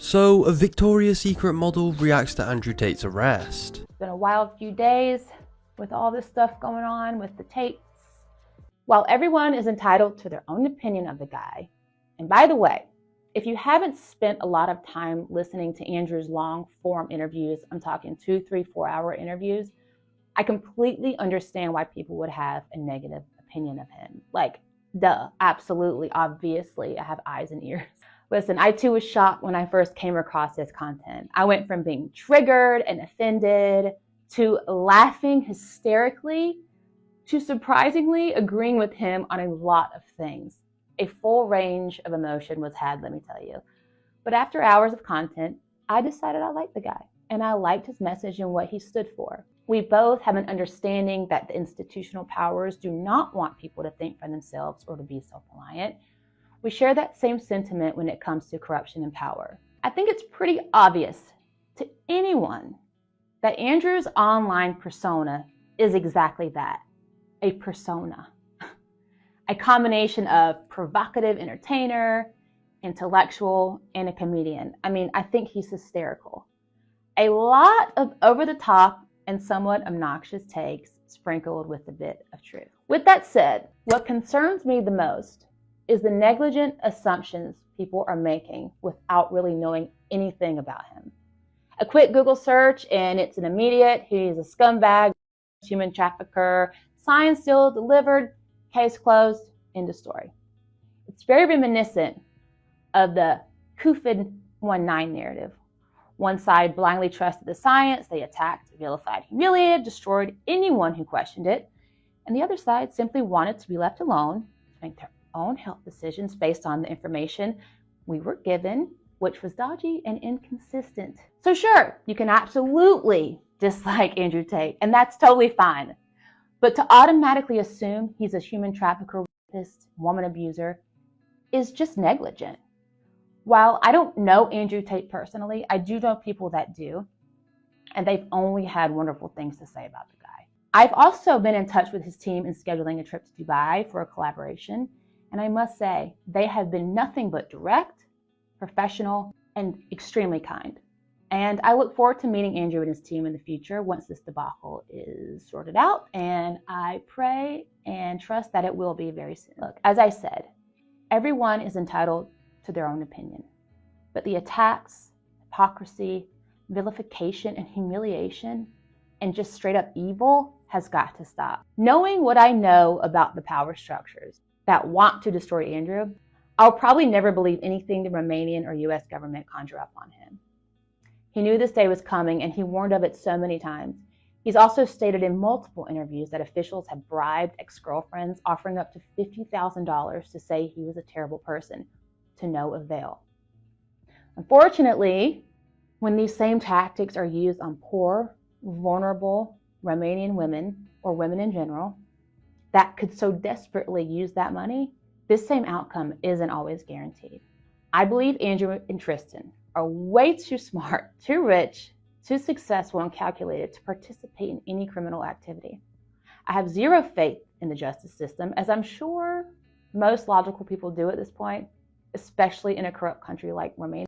So, a Victoria's Secret model reacts to Andrew Tate's arrest. It's been a wild few days with all this stuff going on with the Tates. While everyone is entitled to their own opinion of the guy, and by the way, if you haven't spent a lot of time listening to Andrew's long form interviews, I'm talking 2, 3, 4 hour interviews, I completely understand why people would have a negative opinion of him. Like, duh, absolutely, obviously, I have eyes and ears. Listen, I too was shocked when I first came across his content. I went from being triggered and offended to laughing hysterically to surprisingly agreeing with him on a lot of things. A full range of emotion was had, let me tell you. But after hours of content, I decided I liked the guy and I liked his message and what he stood for. We both have an understanding that the institutional powers do not want people to think for themselves or to be self-reliant. We share that same sentiment when it comes to corruption and power. I think it's pretty obvious to anyone that Andrew's online persona is exactly that, a persona. A combination of provocative entertainer, intellectual, and a comedian. I mean, I think he's hysterical. A lot of over-the-top and somewhat obnoxious takes sprinkled with a bit of truth. With that said, what concerns me the most is the negligent assumptions people are making without really knowing anything about him. A quick Google search and it's an immediate, he's a scumbag, human trafficker, signed, sealed, delivered, case closed, end of story. It's very reminiscent of the COVID-19 narrative. One side blindly trusted the science, they attacked, vilified, humiliated, destroyed anyone who questioned it, and the other side simply wanted to be left alone to make their own health decisions based on the information we were given, which was dodgy and inconsistent. So sure, you can absolutely dislike Andrew Tate, and that's totally fine. But to automatically assume he's a human trafficker, rapist, woman abuser is just negligent. While I don't know Andrew Tate personally, I do know people that do, and they've only had wonderful things to say about the guy. I've also been in touch with his team in scheduling a trip to Dubai for a collaboration, and I must say, they have been nothing but direct, professional, and extremely kind. And I look forward to meeting Andrew and his team in the future once this debacle is sorted out, and I pray and trust that it will be very soon. Look, as I said, everyone is entitled to their own opinion, but the attacks, hypocrisy, vilification, and humiliation, and just straight up evil has got to stop. Knowing what I know about the power structures that want to destroy Andrew, I'll probably never believe anything the Romanian or US government conjure up on him. He knew this day was coming and he warned of it so many times. He's also stated in multiple interviews that officials have bribed ex-girlfriends, offering up to $50,000 to say he was a terrible person, to no avail. Unfortunately, when these same tactics are used on poor, vulnerable Romanian women or women in general that could so desperately use that money, this same outcome isn't always guaranteed. I believe Andrew and Tristan are way too smart, too rich, too successful, and calculated to participate in any criminal activity. I have zero faith in the justice system, as I'm sure most logical people do at this point, especially in a corrupt country like Romania.